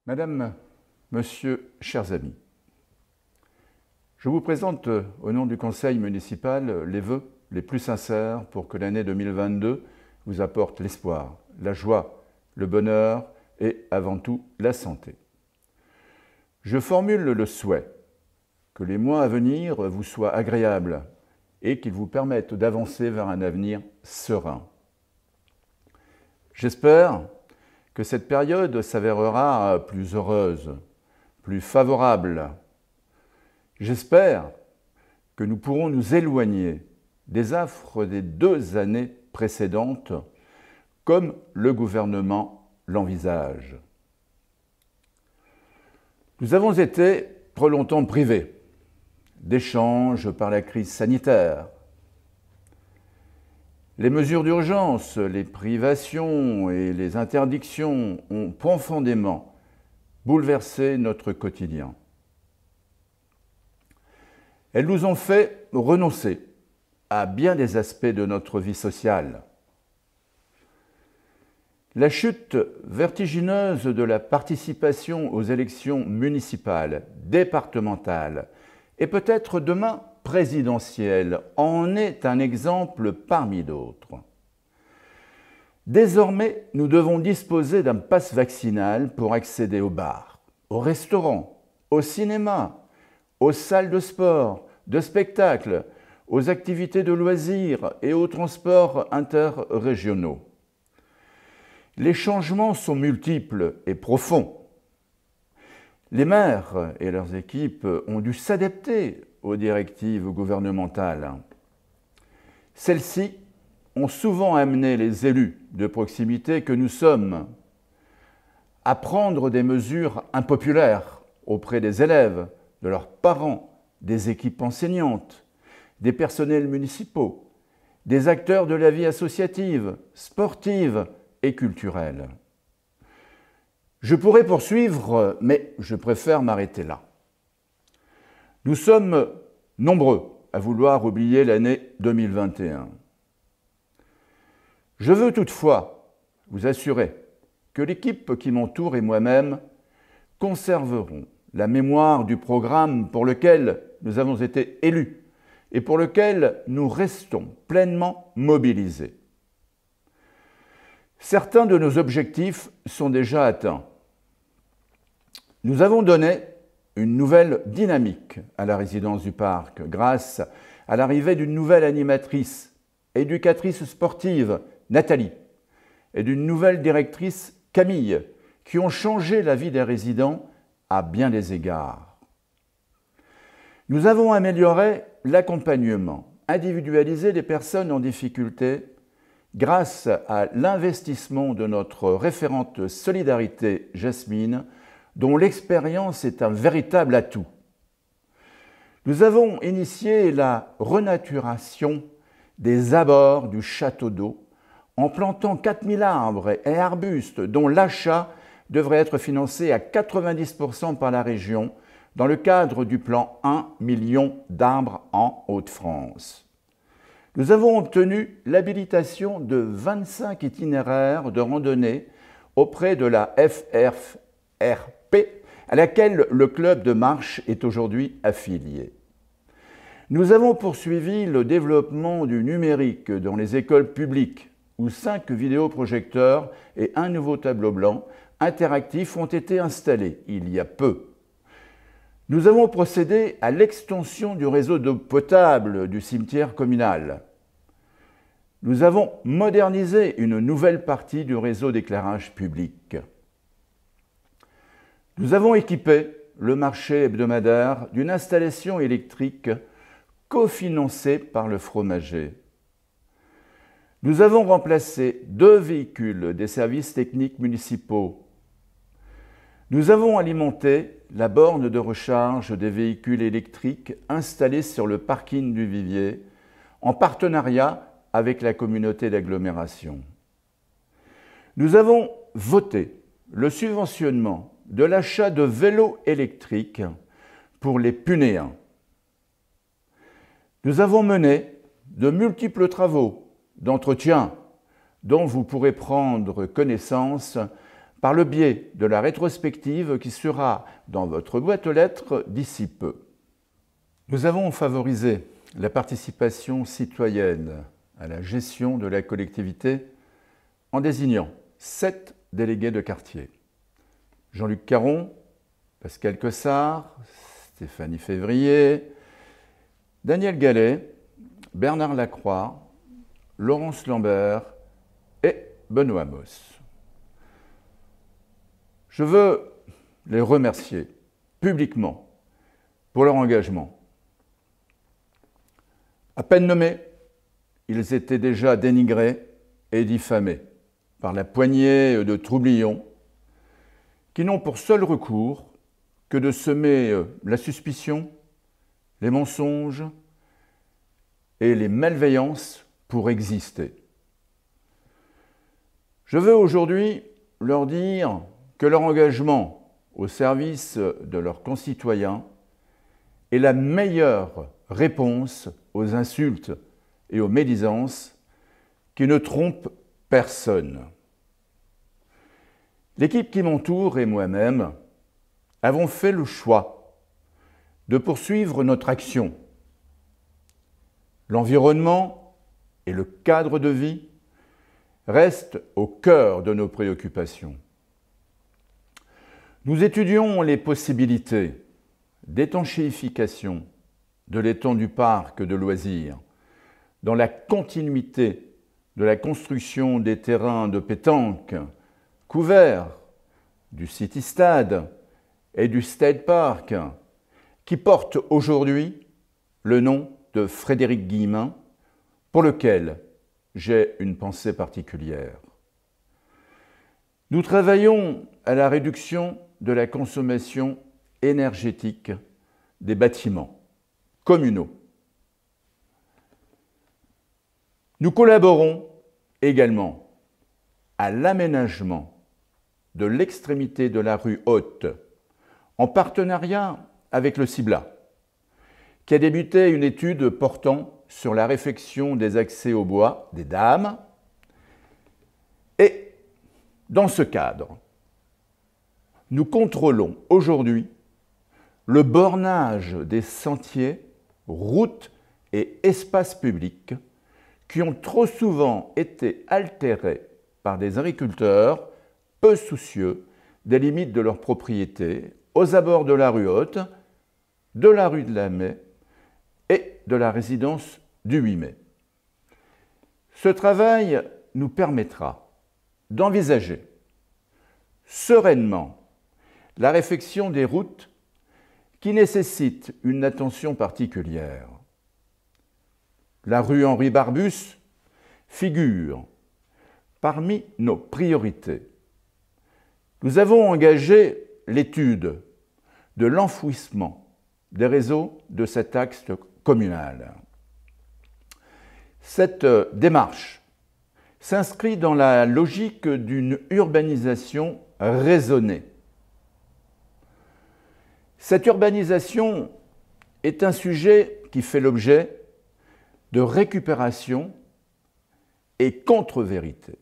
Madame, Monsieur, chers amis, je vous présente au nom du Conseil municipal les vœux les plus sincères pour que l'année 2022 vous apporte l'espoir, la joie, le bonheur et avant tout la santé. Je formule le souhait que les mois à venir vous soient agréables et qu'ils vous permettent d'avancer vers un avenir serein. J'espère que cette période s'avérera plus heureuse, plus favorable. J'espère que nous pourrons nous éloigner des affres des 2 années précédentes, comme le gouvernement l'envisage. Nous avons été trop longtemps privés d'échanges par la crise sanitaire. Les mesures d'urgence, les privations et les interdictions ont profondément bouleversé notre quotidien. Elles nous ont fait renoncer à bien des aspects de notre vie sociale. La chute vertigineuse de la participation aux élections municipales, départementales et peut-être demain présidentielle en est un exemple parmi d'autres. Désormais, nous devons disposer d'un pass vaccinal pour accéder aux bars, aux restaurants, au cinéma, aux salles de sport, de spectacle, aux activités de loisirs et aux transports interrégionaux. Les changements sont multiples et profonds. Les maires et leurs équipes ont dû s'adapter aux directives gouvernementales. Celles-ci ont souvent amené les élus de proximité que nous sommes à prendre des mesures impopulaires auprès des élèves, de leurs parents, des équipes enseignantes, des personnels municipaux, des acteurs de la vie associative, sportive et culturelle. Je pourrais poursuivre, mais je préfère m'arrêter là. Nous sommes nombreux à vouloir oublier l'année 2021. Je veux toutefois vous assurer que l'équipe qui m'entoure et moi-même conserveront la mémoire du programme pour lequel nous avons été élus et pour lequel nous restons pleinement mobilisés. Certains de nos objectifs sont déjà atteints. Nous avons donné une nouvelle dynamique à la résidence du parc grâce à l'arrivée d'une nouvelle animatrice, éducatrice sportive, Nathalie, et d'une nouvelle directrice, Camille, qui ont changé la vie des résidents à bien des égards. Nous avons amélioré l'accompagnement individualisé des personnes en difficulté grâce à l'investissement de notre référente solidarité Jasmine, dont l'expérience est un véritable atout. Nous avons initié la renaturation des abords du château d'eau en plantant 4000 arbres et arbustes dont l'achat devrait être financé à 90% par la région dans le cadre du plan 1 million d'arbres en Hauts-de-France. Nous avons obtenu l'habilitation de 25 itinéraires de randonnée auprès de la FFRP, à laquelle le club de marche est aujourd'hui affilié. Nous avons poursuivi le développement du numérique dans les écoles publiques, où 5 vidéoprojecteurs et un nouveau tableau blanc interactif ont été installés il y a peu. Nous avons procédé à l'extension du réseau d'eau potable du cimetière communal. Nous avons modernisé une nouvelle partie du réseau d'éclairage public. Nous avons équipé le marché hebdomadaire d'une installation électrique cofinancée par le fromager. Nous avons remplacé 2 véhicules des services techniques municipaux. Nous avons alimenté la borne de recharge des véhicules électriques installée sur le parking du Vivier en partenariat avec la communauté d'agglomération. Nous avons voté le subventionnement de l'achat de vélos électriques pour les Punéens. Nous avons mené de multiples travaux d'entretien dont vous pourrez prendre connaissance par le biais de la rétrospective qui sera dans votre boîte aux lettres d'ici peu. Nous avons favorisé la participation citoyenne à la gestion de la collectivité en désignant 7 délégués de quartier. Jean-Luc Caron, Pascal Cossard, Stéphanie Février, Daniel Gallet, Bernard Lacroix, Laurence Lambert et Benoît Moss. Je veux les remercier publiquement pour leur engagement. À peine nommés, ils étaient déjà dénigrés et diffamés par la poignée de troublions qui n'ont pour seul recours que de semer la suspicion, les mensonges et les malveillances pour exister. Je veux aujourd'hui leur dire que leur engagement au service de leurs concitoyens est la meilleure réponse aux insultes et aux médisances qui ne trompent personne. L'équipe qui m'entoure et moi-même avons fait le choix de poursuivre notre action. L'environnement et le cadre de vie restent au cœur de nos préoccupations. Nous étudions les possibilités d'étanchéification de l'étang du parc de loisirs dans la continuité de la construction des terrains de pétanque couverts du City Stade et du Stade Park qui portent aujourd'hui le nom de Frédéric Guillemin, pour lequel j'ai une pensée particulière. Nous travaillons à la réduction de la consommation énergétique des bâtiments communaux. Nous collaborons également à l'aménagement de l'extrémité de la rue Haute en partenariat avec le CIBLA, qui a débuté une étude portant sur la réfection des accès au bois des dames. Et dans ce cadre, nous contrôlons aujourd'hui le bornage des sentiers, routes et espaces publics qui ont trop souvent été altérés par des agriculteurs peu soucieux des limites de leur propriété aux abords de la rue Haute, de la rue de la Mai et de la résidence du 8 mai. Ce travail nous permettra d'envisager sereinement la réfection des routes qui nécessitent une attention particulière. La rue Henri Barbus figure parmi nos priorités. Nous avons engagé l'étude de l'enfouissement des réseaux de cet axe communal. Cette démarche s'inscrit dans la logique d'une urbanisation raisonnée. Cette urbanisation est un sujet qui fait l'objet de récupération et contre-vérité.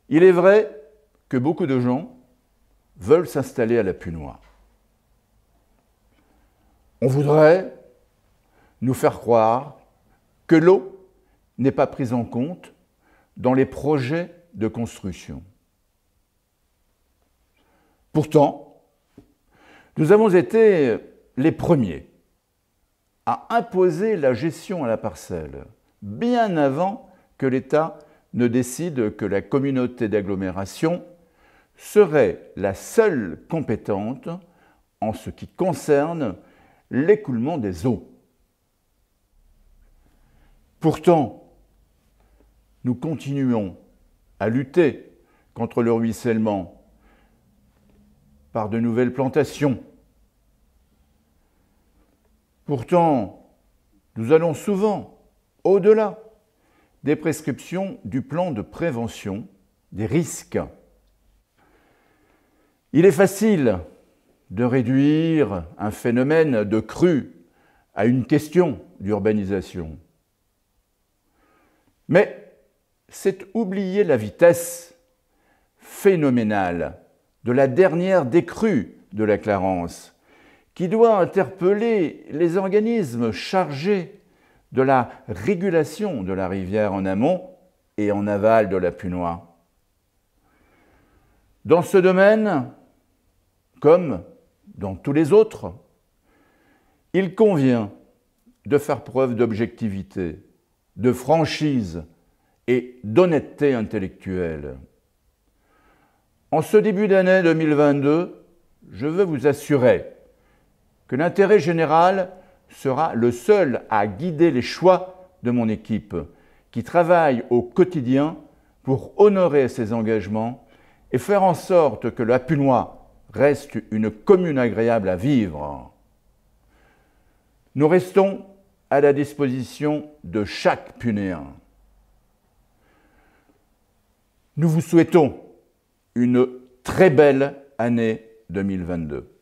Il est vrai que beaucoup de gens veulent s'installer à la Punois. On voudrait nous faire croire que l'eau n'est pas prise en compte dans les projets de construction. Pourtant, nous avons été les premiers à imposer la gestion à la parcelle, bien avant que l'État ne décide que la communauté d'agglomération serait la seule compétente en ce qui concerne l'écoulement des eaux. Pourtant, nous continuons à lutter contre le ruissellement par de nouvelles plantations. Pourtant, nous allons souvent au-delà des prescriptions du plan de prévention des risques. Il est facile de réduire un phénomène de crue à une question d'urbanisation. Mais c'est oublier la vitesse phénoménale de la dernière décrue de la Clarence, qui doit interpeller les organismes chargés de la régulation de la rivière en amont et en aval de la Punois. Dans ce domaine, comme dans tous les autres, il convient de faire preuve d'objectivité, de franchise et d'honnêteté intellectuelle. En ce début d'année 2022, je veux vous assurer que l'intérêt général sera le seul à guider les choix de mon équipe, qui travaille au quotidien pour honorer ses engagements et faire en sorte que la Punois reste une commune agréable à vivre. Nous restons à la disposition de chaque Punéen. Nous vous souhaitons une très belle année 2022.